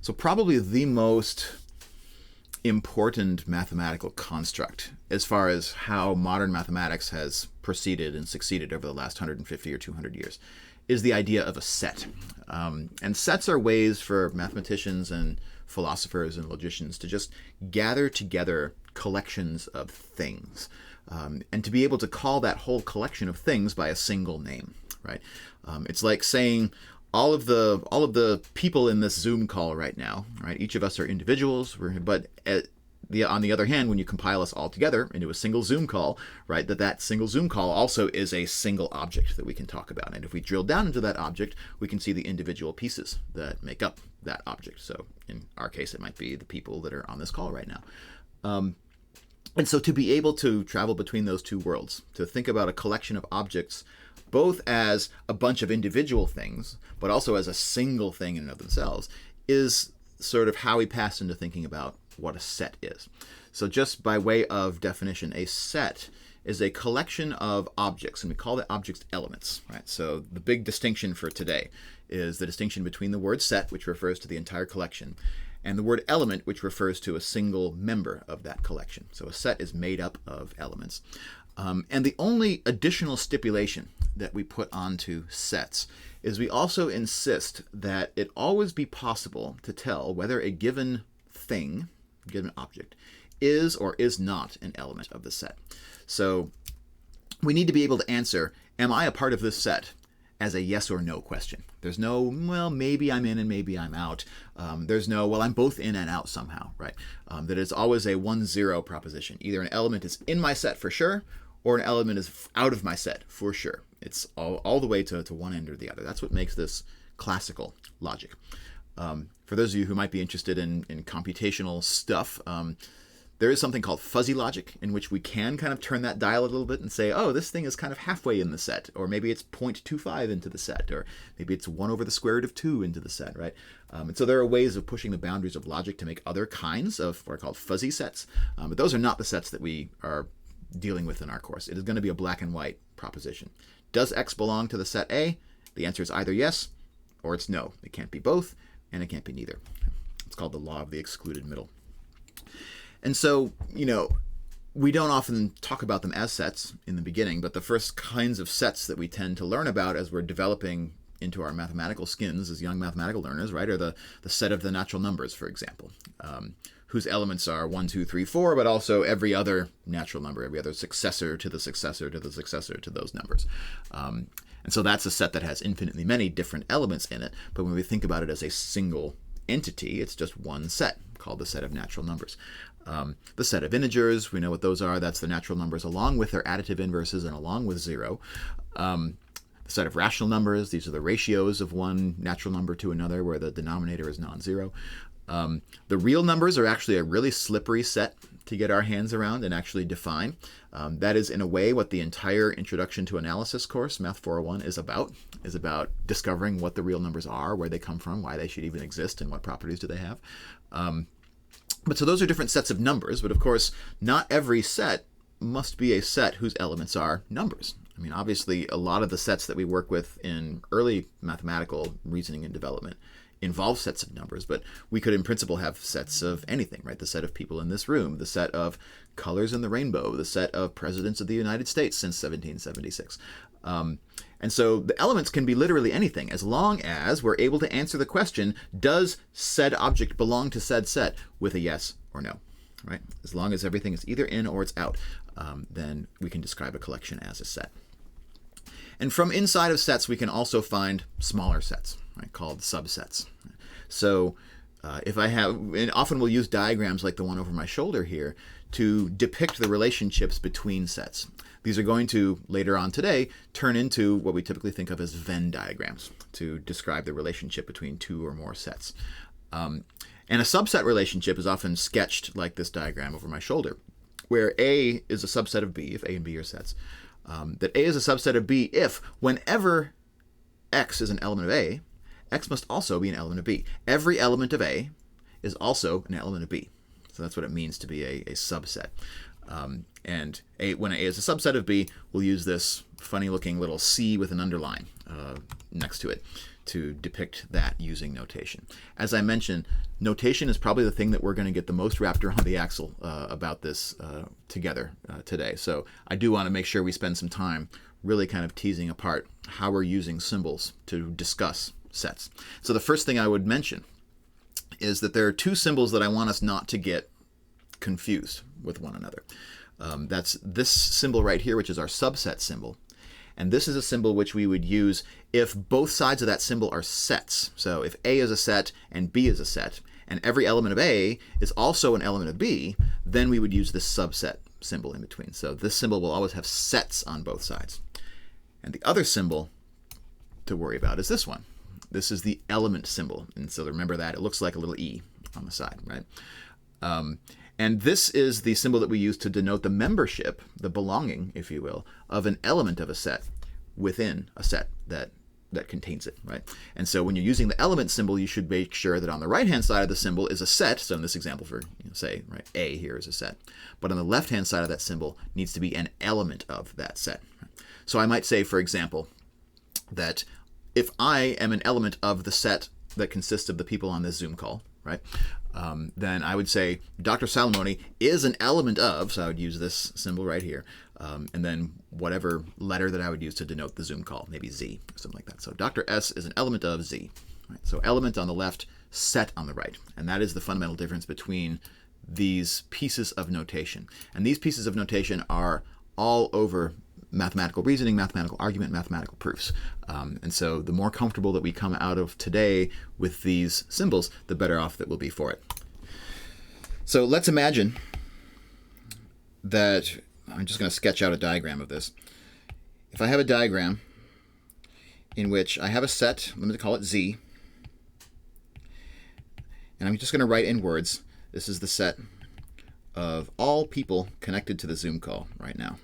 So probably the most important mathematical construct as far as how modern mathematics has proceeded and succeeded over the last 150 or 200 years is the idea of a set. And sets are ways for mathematicians and philosophers and logicians to just gather together collections of things, and to be able to call that whole collection of things by a single name, right? It's like saying all of the people in this Zoom call right now, right? Each of us are individuals, but on the other hand, when you compile us all together into a single Zoom call, right, that single Zoom call also is a single object that we can talk about. And if we drill down into that object, we can see the individual pieces that make up that object. So in our case, it might be the people that are on this call right now. And so to be able to travel between those two worlds, to think about a collection of objects both as a bunch of individual things, but also as a single thing in and of themselves, is sort of how we pass into thinking about what a set is. So just by way of definition, a set is a collection of objects, and we call the objects elements, right? So the big distinction for today is the distinction between the word set, which refers to the entire collection, and the word element, which refers to a single member of that collection. So a set is made up of elements. And the only additional stipulation that we put onto sets is we also insist that it always be possible to tell whether a given thing, given object, is or is not an element of the set. So we need to be able to answer, am I a part of this set, as a yes or no question. There's no, well, maybe I'm in and maybe I'm out. There's no, well, I'm both in and out somehow, right? That is always a 1-0 proposition. Either an element is in my set for sure, or an element is out of my set for sure. It's all the way to one end or the other. That's what makes this classical logic. For those of you who might be interested in computational stuff, there is something called fuzzy logic, in which we can kind of turn that dial a little bit and say, oh, this thing is kind of halfway in the set, or maybe it's 0.25 into the set, or maybe it's 1 over the square root of 2 into the set, right? And so there are ways of pushing the boundaries of logic to make other kinds of what are called fuzzy sets, but those are not the sets that we are dealing with in our course. It is going to be a black and white proposition. Does X belong to the set A? The answer is either yes or it's no. It can't be both, and it can't be neither. It's called the law of the excluded middle. And so, we don't often talk about them as sets in the beginning, but the first kinds of sets that we tend to learn about as we're developing into our mathematical skins as young mathematical learners, right, are the set of the natural numbers, for example, whose elements are 1, 2, 3, 4, but also every other natural number, every other successor to the successor to the successor to those numbers. And so that's a set that has infinitely many different elements in it, but when we think about it as a single entity, it's just one set called the set of natural numbers. The set of integers, we know what those are. That's the natural numbers along with their additive inverses and along with 0. The set of rational numbers, these are the ratios of one natural number to another where the denominator is non-zero. The real numbers are actually a really slippery set to get our hands around and actually define. That is, in a way, what the entire Introduction to Analysis course, Math 401, is about discovering what the real numbers are, where they come from, why they should even exist, and what properties do they have. But so those are different sets of numbers, but of course, not every set must be a set whose elements are numbers. I mean, obviously, a lot of the sets that we work with in early mathematical reasoning and development involve sets of numbers, but we could in principle have sets of anything, right? The set of people in this room, the set of colors in the rainbow, the set of presidents of the United States since 1776. And so the elements can be literally anything, as long as we're able to answer the question, does said object belong to said set, with a yes or no, right? As long as everything is either in or it's out, then we can describe a collection as a set. And from inside of sets, we can also find smaller sets, right, called subsets. So if I have, and often we'll use diagrams like the one over my shoulder here to depict the relationships between sets. These are going to, later on today, turn into what we typically think of as Venn diagrams to describe the relationship between two or more sets. And a subset relationship is often sketched like this diagram over my shoulder, where A is a subset of B, if A and B are sets. That A is a subset of B if, whenever X is an element of A, X must also be an element of B. Every element of A is also an element of B. So that's what it means to be a subset. And when A is a subset of B, we'll use this funny-looking little C with an underline next to it to depict that using notation. As I mentioned, notation is probably the thing that we're going to get the most wrapped around the axle about this together today. So I do want to make sure we spend some time really kind of teasing apart how we're using symbols to discuss sets. So the first thing I would mention is that there are two symbols that I want us not to get confused with one another. That's this symbol right here, which is our subset symbol. And this is a symbol which we would use if both sides of that symbol are sets. So if A is a set and B is a set, and every element of A is also an element of B, then we would use this subset symbol in between. So this symbol will always have sets on both sides. And the other symbol to worry about is this one. This is the element symbol. And so remember that. It looks like a little E on the side, right? And this is the symbol that we use to denote the membership, the belonging, if you will, of an element of a set within a set that contains it, right? And so when you're using the element symbol, you should make sure that on the right-hand side of the symbol is a set. So in this example, for say, right, A here is a set. But on the left-hand side of that symbol needs to be an element of that set. So I might say, for example, that if I am an element of the set that consists of the people on this Zoom call, right, then I would say Dr. Salamone is an element of, so I would use this symbol right here, and then whatever letter that I would use to denote the Zoom call, maybe Z or something like that. So Dr. S is an element of Z. Right? So element on the left, set on the right. And that is the fundamental difference between these pieces of notation. And these pieces of notation are all over mathematical reasoning, mathematical argument, mathematical proofs. And so the more comfortable that we come out of today with these symbols, the better off that we'll be for it. So let's imagine that, I'm just going to sketch out a diagram of this. If I have a diagram in which I have a set, let me call it Z, and I'm just going to write in words, this is the set of all people connected to the Zoom call right now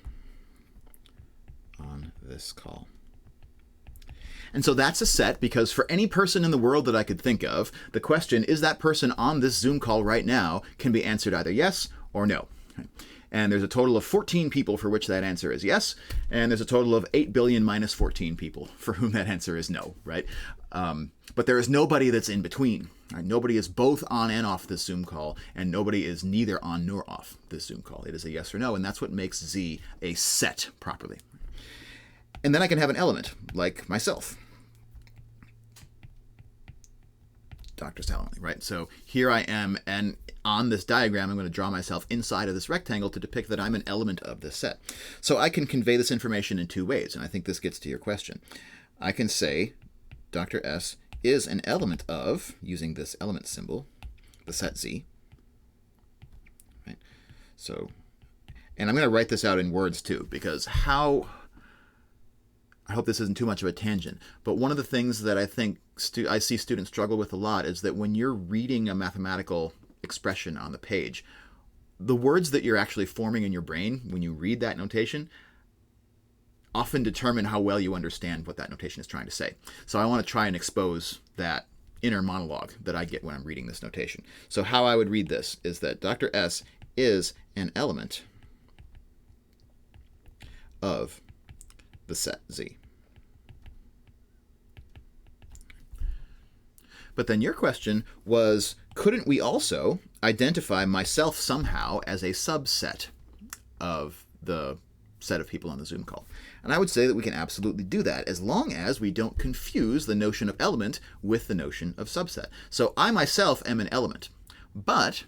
on this call. And so that's a set because for any person in the world that I could think of, the question, is that person on this Zoom call right now, can be answered either yes or no. And there's a total of 14 people for which that answer is yes, and there's a total of 8 billion minus 14 people for whom that answer is no, right? But there is nobody that's in between. Right? Nobody is both on and off this Zoom call, and nobody is neither on nor off this Zoom call. It is a yes or no, and that's what makes Z a set properly. And then I can have an element, like myself, Dr. Salamone, right? So here I am, and on this diagram, I'm going to draw myself inside of this rectangle to depict that I'm an element of this set. So I can convey this information in two ways, and I think this gets to your question. I can say Dr. S is an element of, using this element symbol, the set Z, right? So, and I'm going to write this out in words too, because I hope this isn't too much of a tangent, but one of the things that I think I see students struggle with a lot is that when you're reading a mathematical expression on the page, the words that you're actually forming in your brain when you read that notation often determine how well you understand what that notation is trying to say. So I want to try and expose that inner monologue that I get when I'm reading this notation. So how I would read this is that Dr. S is an element of the set Z. But then your question was, couldn't we also identify myself somehow as a subset of the set of people on the Zoom call? And I would say that we can absolutely do that as long as we don't confuse the notion of element with the notion of subset. So I myself am an element, but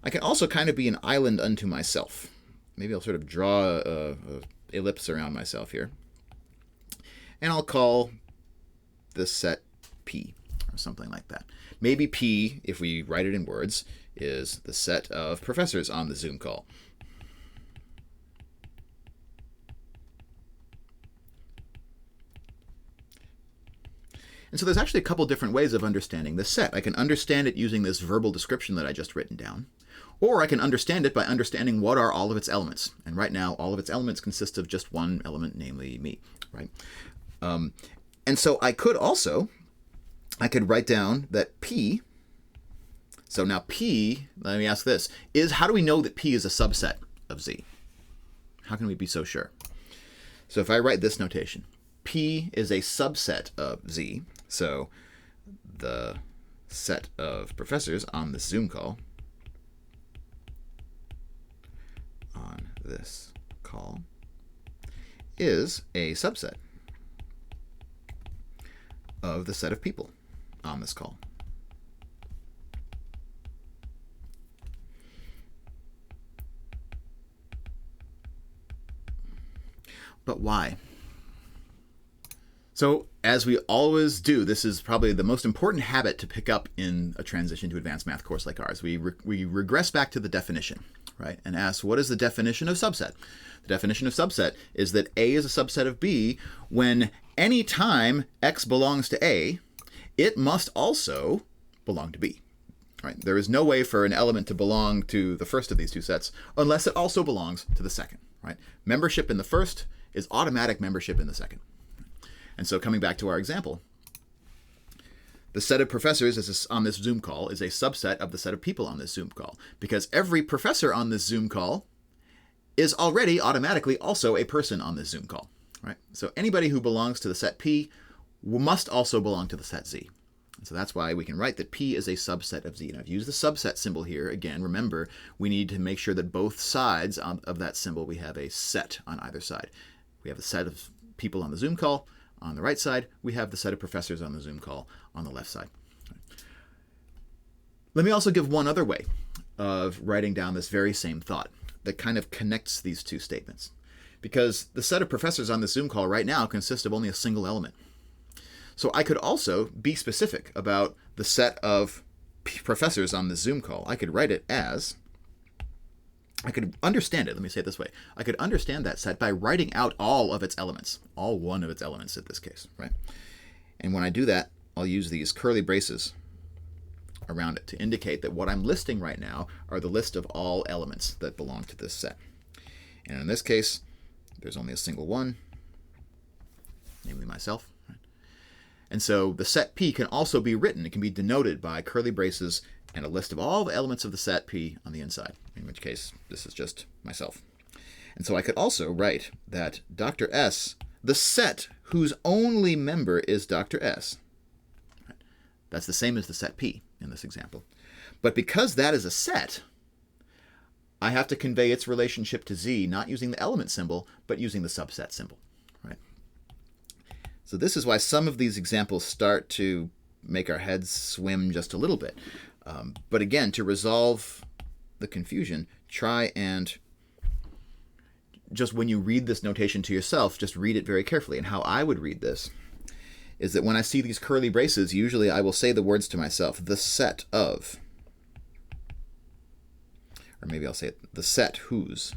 I can also kind of be an island unto myself. Maybe I'll sort of draw a ellipse around myself here. And I'll call this set P or something like that. Maybe P, if we write it in words, is the set of professors on the Zoom call. And so there's actually a couple different ways of understanding this set. I can understand it using this verbal description that I just written down. Or I can understand it by understanding what are all of its elements. And right now, all of its elements consist of just one element, namely me, right? And so I could write down that P, so now P, let me ask this, is how do we know that P is a subset of Z? How can we be so sure? So if I write this notation, P is a subset of Z, So the set of professors on this Zoom call is a subset of the set of people on this call. But why? So, as we always do, this is probably the most important habit to pick up in a transition to advanced math course like ours. We regress back to the definition, right, and ask, what is the definition of subset? The definition of subset is that A is a subset of B when any time X belongs to A, it must also belong to B. Right? There is no way for an element to belong to the first of these two sets unless it also belongs to the second. Right? Membership in the first is automatic membership in the second. And so coming back to our example, the set of professors on this Zoom call is a subset of the set of people on this Zoom call, because every professor on this Zoom call is already automatically also a person on this Zoom call. Right? So anybody who belongs to the set P must also belong to the set Z. And so that's why we can write that P is a subset of Z. Now, I've used the subset symbol here. Again, remember, we need to make sure that both sides of that symbol, we have a set on either side. We have the set of people on the Zoom call. On the right side, we have the set of professors on the Zoom call on the left side. Let me also give one other way of writing down this very same thought that kind of connects these two statements. Because the set of professors on the Zoom call right now consists of only a single element. So I could also be specific about the set of professors on the Zoom call. I could write it as, I could understand it, let me say it this way. I could understand that set by writing out all of its elements, all one of its elements in this case, right? And when I do that, I'll use these curly braces around it to indicate that what I'm listing right now are the list of all elements that belong to this set. And in this case, there's only a single one, namely myself. Right? And so the set P can also be written. It can be denoted by curly braces and a list of all the elements of the set P on the inside, in which case this is just myself. And so I could also write that Dr. S, the set whose only member is Dr. S. That's the same as the set P in this example. But because that is a set, I have to convey its relationship to Z not using the element symbol, but using the subset symbol. Right? So this is why some of these examples start to make our heads swim just a little bit. But again, to resolve the confusion, try and just when you read this notation to yourself, just read it very carefully. And how I would read this is that when I see these curly braces, usually I will say the words to myself, the set of, or maybe I'll say it, the set whose.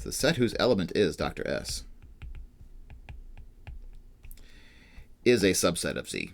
So the set whose element is Dr. S is a subset of Z.